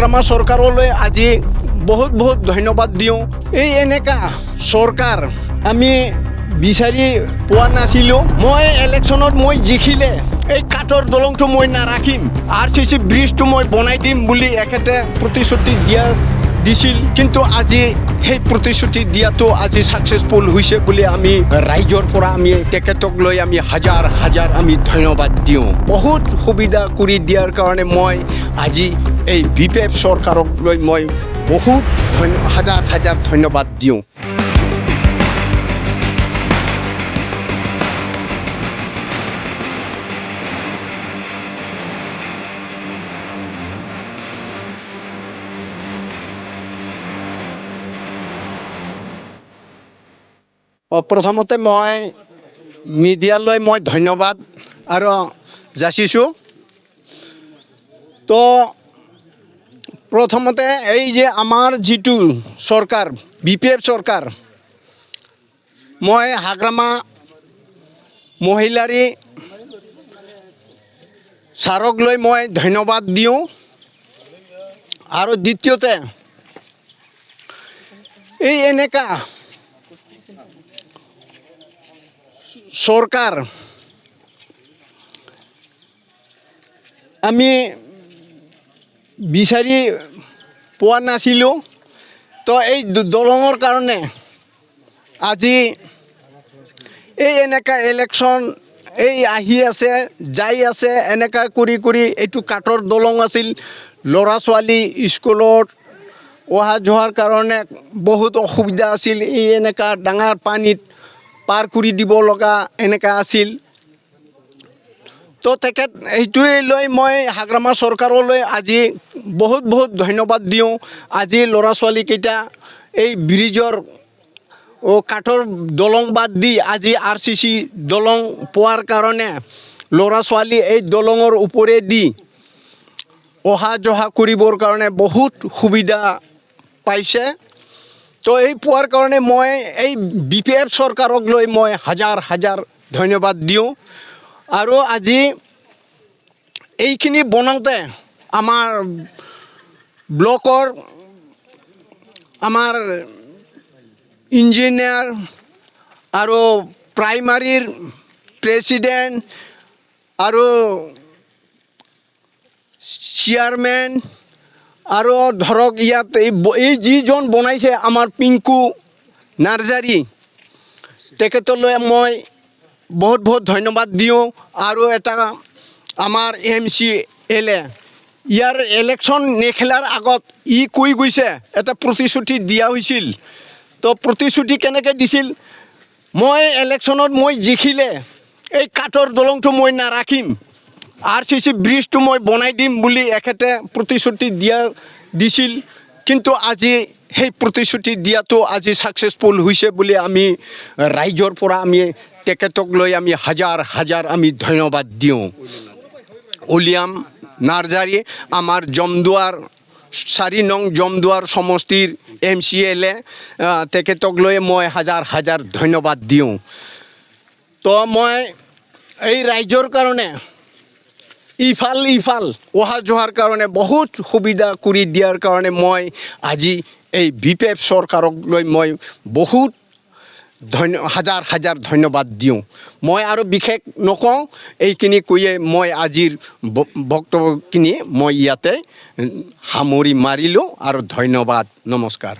হাগ্ৰামা চৰকাৰলৈ আজি বহুত বহুত ধন্যবাদ দিওঁ। এই এনেকা চৰকাৰ আমি বিচাৰি পোৱা নাছিলোঁ। মই ইলেকশ্যনত মই জিকিলে এই কাঠৰ দলংটো মই নাৰাখিম, RCC ব্ৰিজটো মই বনাই দিম বুলি এখেতে প্ৰতিশ্ৰুতি দিছিল। কিন্তু আজি সেই প্ৰতিশ্ৰুতি দিয়াটো আজি ছাকচেছফুল হৈছে বুলি আমি ৰাইজৰ পৰা আমি তেখেতক লৈ আমি হাজাৰ হাজাৰ আমি ধন্যবাদ দিওঁ। বহুত সুবিধা কৰি দিয়াৰ কাৰণে মই আজি এই BPF চৰকাৰক লৈ মই বহুত হাজাৰ হাজাৰ ধন্যবাদ দিওঁ। প্ৰথমতে মই মিডিয়ালৈ মই ধন্যবাদ আৰু যাচিছোঁ। তো প্ৰথমতে এই যে আমাৰ যিটো চৰকাৰ BPF চৰকাৰ, মই হাগ্ৰামা মহিলাৰী ছাৰক লৈ মই ধন্যবাদ দিওঁ। আৰু দ্বিতীয়তে এই এনেকা চৰকাৰ আমি বিচাৰি পোৱা নাছিলোঁ। তো এই দলঙৰ কাৰণে আজি এই এনেকা ইলেকশ্যন এই আহি আছে যাই আছে, এনেকা কৰি কৰি এইটো কাঠৰ দলং আছিল। ল'ৰা ছোৱালী স্কুলত অহা যোৱাৰ কাৰণে বহুত অসুবিধা আছিল। এই এনেকা ডাঙৰ পানীত পাৰ কৰি দিব লগা এনেকা আছিল। তো তেখেত এইটোৱে লৈ মই হাগ্ৰামা চৰকাৰলৈ আজি বহুত বহুত ধন্যবাদ দিওঁ। আজি ল'ৰা ছোৱালীকেইটা এই ব্ৰিজৰ কাঠৰ দলং বাদ দি আজি RCC দলং পোৱাৰ কাৰণে ল'ৰা ছোৱালী এই দলঙৰ ওপৰেদি অহা যোৱা কৰিবৰ কাৰণে বহুত সুবিধা পাইছে। তো এই পোৱাৰ কাৰণে মই এই BPF চৰকাৰক লৈ মই হাজাৰ হাজাৰ ধন্যবাদ দিওঁ। আৰু আজি এইখিনি বনাওঁতে আমাৰ ব্লকৰ আমাৰ ইঞ্জিনিয়াৰ আৰু প্ৰাইমাৰীৰ প্ৰেছিডেণ্ট আৰু চেয়াৰমেন আৰু ধৰক ইয়াত এই যিজন বনাইছে আমাৰ পিংকু নাৰ্জাৰী, তেখেতলৈ মই বহুত বহুত ধন্যবাদ দিওঁ। আৰু এটা আমাৰ MCLA ইয়াৰ ইলেকশ্যন নেখেলাৰ আগত কৈ গৈছে, এটা প্ৰতিশ্ৰুতি দিয়া হৈছিল। তো প্ৰতিশ্ৰুতি কেনেকৈ দিছিল, মই ইলেকশ্যনত মই জিকিলে এই কাঠৰ দলংটো মই নাৰাখিম, RCC ব্ৰিজটো মই বনাই দিম বুলি এখেতে প্ৰতিশ্ৰুতি দিছিল। কিন্তু আজি সেই প্ৰতিশ্ৰুতি দিয়াটো আজি ছাকচেছফুল হৈছে বুলি আমি ৰাইজৰ পৰা আমি তেখেতক লৈ আমি হাজাৰ হাজাৰ আমি ধন্যবাদ দিওঁ। উলিয়াম নাৰ্জাৰী আমাৰ জমদুৱাৰ 4 নং জমদুৱাৰ সমষ্টিৰ MCLA, তেখেতক লৈ মই হাজাৰ হাজাৰ ধন্যবাদ দিওঁ। তো মই এই ৰাইজৰ কাৰণে ইফাল অহা যোৱাৰ কাৰণে বহুত সুবিধা কৰি দিয়াৰ কাৰণে মই আজি এই BPF চৰকাৰক লৈ মই বহুত হাজাৰ হাজাৰ ধন্যবাদ দিওঁ। মই আৰু বিশেষ নকওঁ, এইখিনি কৈয়ে মই আজিৰ বক্তব্যখিনি মই ইয়াতে সামৰি মাৰিলোঁ। আৰু ধন্যবাদ, নমস্কাৰ।